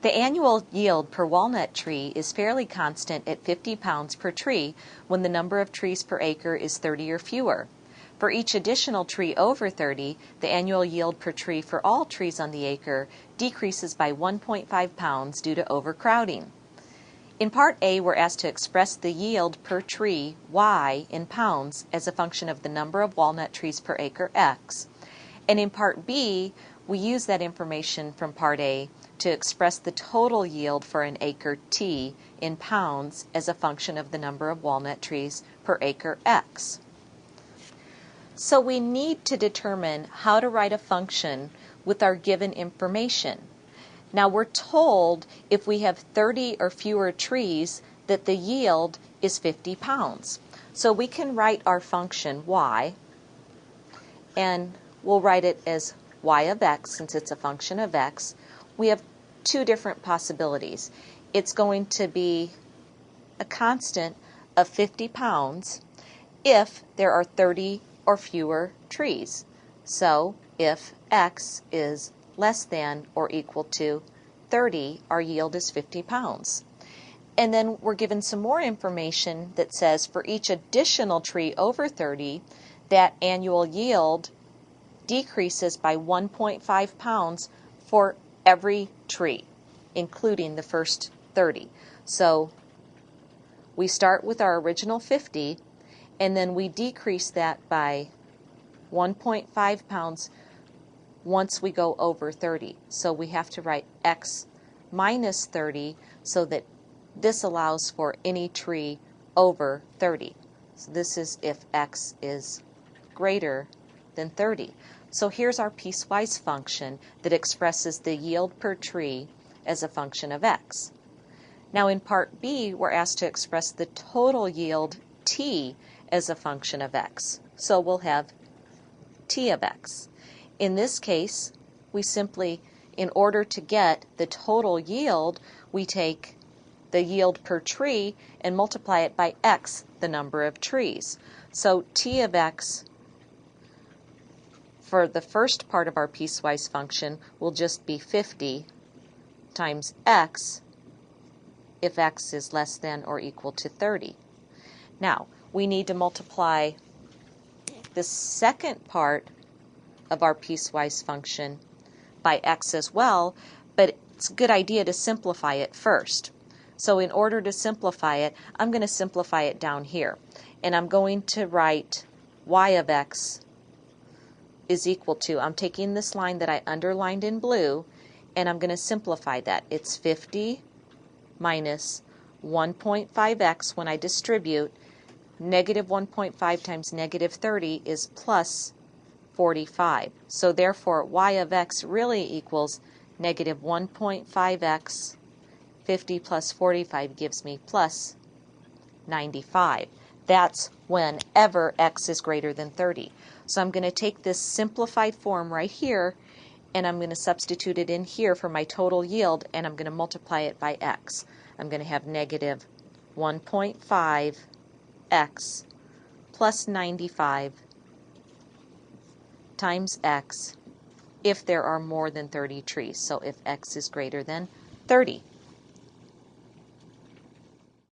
The annual yield per walnut tree is fairly constant at 50 pounds per tree when the number of trees per acre is 30 or fewer. For each additional tree over 30, the annual yield per tree for all trees on the acre decreases by 1.5 pounds due to overcrowding. In Part A, we're asked to express the yield per tree, Y, in pounds as a function of the number of walnut trees per acre, X. And in Part B, we use that information from Part A to express the total yield for an acre, T, in pounds as a function of the number of walnut trees per acre, X. So we need to determine how to write a function with our given information. Now we're told if we have 30 or fewer trees that the yield is 50 pounds. So we can write our function y, and we'll write it as y of x since it's a function of x. We have two different possibilities. It's going to be a constant of 50 pounds if there are 30 or fewer trees. So if x is less than or equal to 30, our yield is 50 pounds. And then we're given some more information that says for each additional tree over 30, that annual yield decreases by 1.5 pounds for every tree, including the first 30. So we start with our original 50, and then we decrease that by 1.5 pounds once we go over 30. So we have to write x minus 30 so that this allows for any tree over 30. So this is if x is greater than 30. So here's our piecewise function that expresses the yield per tree as a function of x. Now in Part B, we're asked to express the total yield T as a function of x. So we'll have T of x. In this case, we simply, in order to get the total yield, we take the yield per tree and multiply it by x, the number of trees. So T of x for the first part of our piecewise function will just be 50 times x if x is less than or equal to 30. Now, we need to multiply the second part of our piecewise function by x as well, but it's a good idea to simplify it first. So in order to simplify it, I'm going to simplify it down here. And I'm going to write y of x is equal to, I'm taking this line that I underlined in blue, and I'm going to simplify that. It's 50 minus 1.5x when I distribute. Negative 1.5 times negative 30 is plus 45. So therefore, y of x really equals negative 1.5x. 50 plus 45 gives me plus 95. That's whenever x is greater than 30. So I'm going to take this simplified form right here, and I'm going to substitute it in here for my total yield, and I'm going to multiply it by x. I'm going to have negative 1.5x plus 95 times x if there are more than 30 trees. So if x is greater than 30.